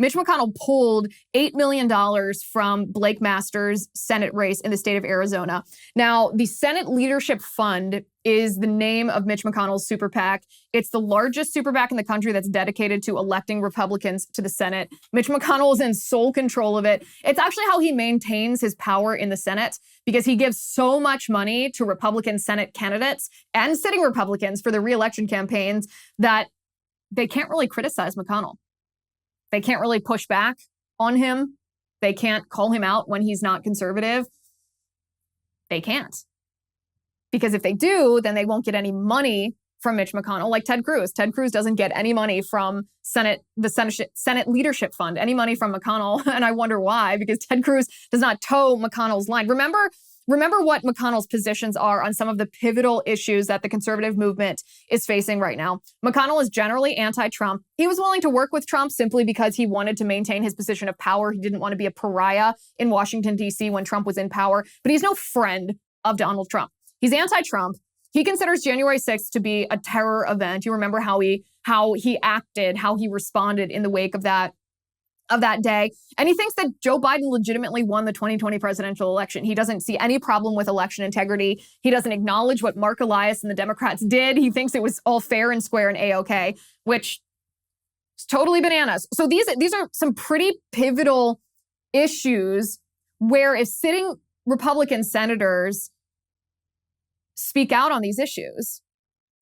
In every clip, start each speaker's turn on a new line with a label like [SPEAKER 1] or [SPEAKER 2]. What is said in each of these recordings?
[SPEAKER 1] Mitch McConnell pulled $8 million from Blake Masters' Senate race in the state of Arizona. Now, the Senate Leadership Fund is the name of Mitch McConnell's super PAC. It's the largest super PAC in the country that's dedicated to electing Republicans to the Senate. Mitch McConnell is in sole control of it. It's actually how he maintains his power in the Senate, because he gives so much money to Republican Senate candidates and sitting Republicans for their re-election campaigns that they can't really criticize McConnell. They can't really push back on him. They can't call him out when he's not conservative. They can't. Because if they do, then they won't get any money from Mitch McConnell, like Ted Cruz. Ted Cruz doesn't get any money from the Senate Leadership Fund, any money from McConnell. And I wonder why, because Ted Cruz does not toe McConnell's line. Remember what McConnell's positions are on some of the pivotal issues that the conservative movement is facing right now. McConnell is generally anti-Trump. He was willing to work with Trump simply because he wanted to maintain his position of power. He didn't want to be a pariah in Washington, D.C. when Trump was in power. But he's no friend of Donald Trump. He's anti-Trump. He considers January 6th to be a terror event. You remember how he acted, how he responded in the wake of that day. And he thinks that Joe Biden legitimately won the 2020 presidential election. He doesn't see any problem with election integrity. He doesn't acknowledge what Mark Elias and the Democrats did. He thinks it was all fair and square and A-OK, which is totally bananas. So these are some pretty pivotal issues where if sitting Republican senators speak out on these issues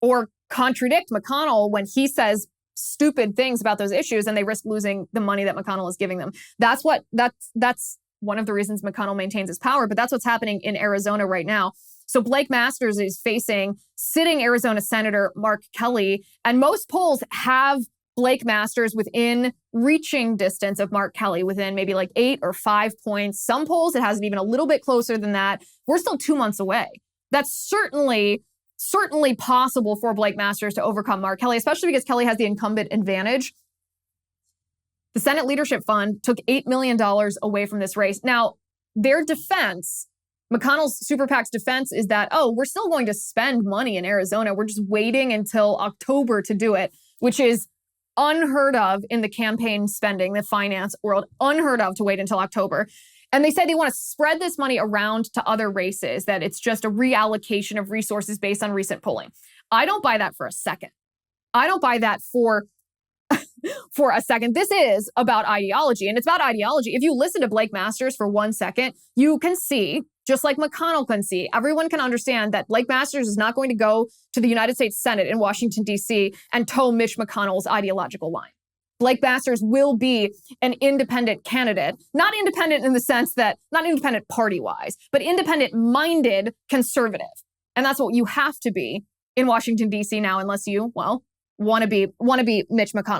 [SPEAKER 1] or contradict McConnell when he says stupid things about those issues, and they risk losing the money that McConnell is giving them. That's one of the reasons McConnell maintains his power, but that's what's happening in Arizona right now. So Blake Masters is facing sitting Arizona Senator Mark Kelly, and most polls have Blake Masters within reaching distance of Mark Kelly, within maybe like 8 or 5 points. Some polls, it has it even a little bit closer than that. We're still 2 months away. That's certainly possible for Blake Masters to overcome Mark Kelly, especially because Kelly has the incumbent advantage. The Senate Leadership Fund took $8 million away from this race. Now, their defense, McConnell's super PAC's defense, is that, we're still going to spend money in Arizona. We're just waiting until October to do it, which is unheard of in the campaign spending, the finance world, unheard of to wait until October. And they say they want to spread this money around to other races, that it's just a reallocation of resources based on recent polling. I don't buy that for a second. I don't buy that for a second. This is about ideology, and it's about ideology. If you listen to Blake Masters for 1 second, you can see, just like McConnell can see, everyone can understand that Blake Masters is not going to go to the United States Senate in Washington, D.C. and toe Mitch McConnell's ideological line. Blake Masters will be an independent candidate, not independent in the sense that, not independent party-wise, but independent-minded conservative. And that's what you have to be in Washington, D.C. now, unless you, want to be Mitch McConnell.